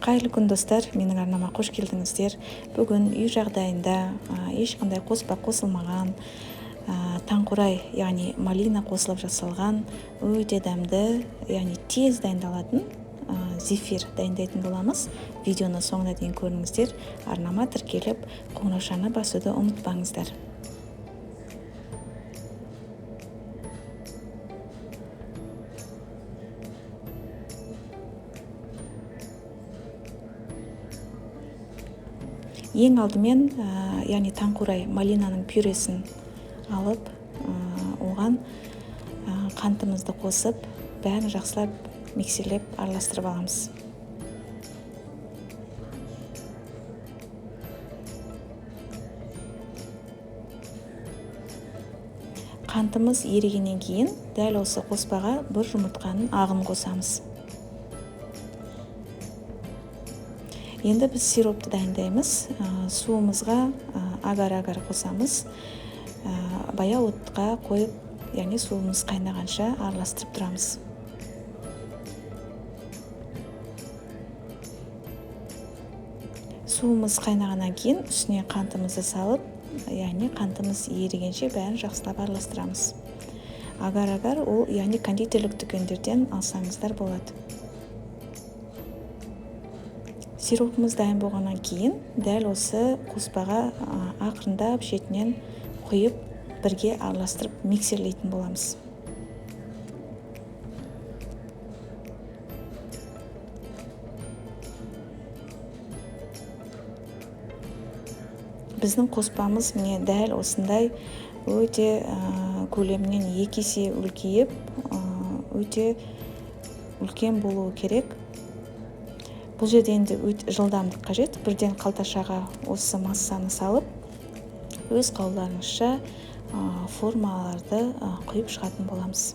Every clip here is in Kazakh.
Қайырлы күн достар, менің арнама қош келдіңіздер. Бүгін үй жағдайында ешқандай қоспа қосылмаған, таңқурай, яғни малина қосылып жасалған өте дәмді, яғни тез дайындалатын зефир дайындайтын боламыз. Видеоны соңына дейін көріңіздер. Арнама тіркеліп, қоңыраушаны басуды ұмытпаңыздар. Ең алдымен, яғни таңқурай малинаның пюресін алып, оған қантымызды қосып, бәрін жақсылап миксерлеп араластырып аламыз. Қантымыз ерігеннен кейін, дәл осы қоспаға бір жұмыртқаның ағын қосамыз. Енді біз сиропты дайындаймыз. Суымызға агар-агар қосамыз. Баяу отқа қойып, яғни суымыз қайнағанша араластырып тұрамыз. Суымыз қайнағаннан кейін үстіне қантымызды салып, яғни қантымыз ерігенше бәрін жақсылап араластырамыз. Агар-агар ол, яғни кондитерлік дүкендерден алсаңыздар болады. Сиропымыз дайын болғаннан кейін, дәл осы қоспаға ақырындап шетінен құйып, бірге араластырып миксерлейтін боламыз. Біздің қоспамыз міне дәл осындай өте көлемінен 2 есе үлкейіп, өте үлкен болуы керек. Бұл жерде енді жылдамдық қажет. Бірден қалташаға осы массаны салып, өз қалауларыңызша формаларды құйып шығатын боламыз.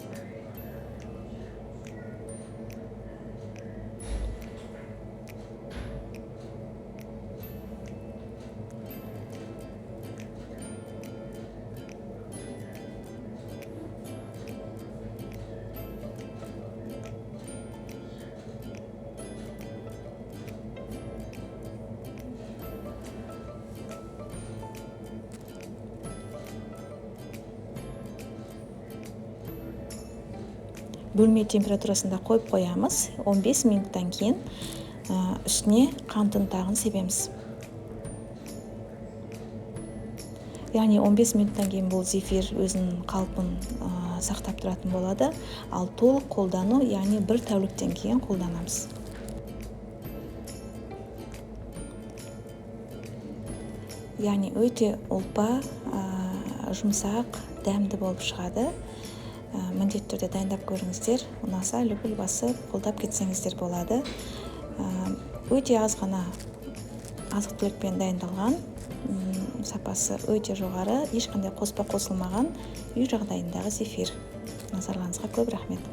Бөлме температурасында қойып қоямыз. 15 минуттан кейін үстіне қант ұнтағын себеміз. Яғни 15 минуттан кейін бұл зефир өзінің қалпын сақтап тұратын болады, ал толық қолдану, яғни 1 тәуліктен кейін қолданамыз. Яғни өте ұлпа, жұмсақ, дәмді болып шығады. Міндетті түрде дайындап көріңіздер. Ұнаса үлпіл басып, қолдап кетсеңіздер болады. Өте аз ғана азық-түлікпен дайындалған, сапасы өте жоғары, ешқандай қоспа қосылмаған үй жағдайындағы зефир. Назарларыңызға көп рахмет.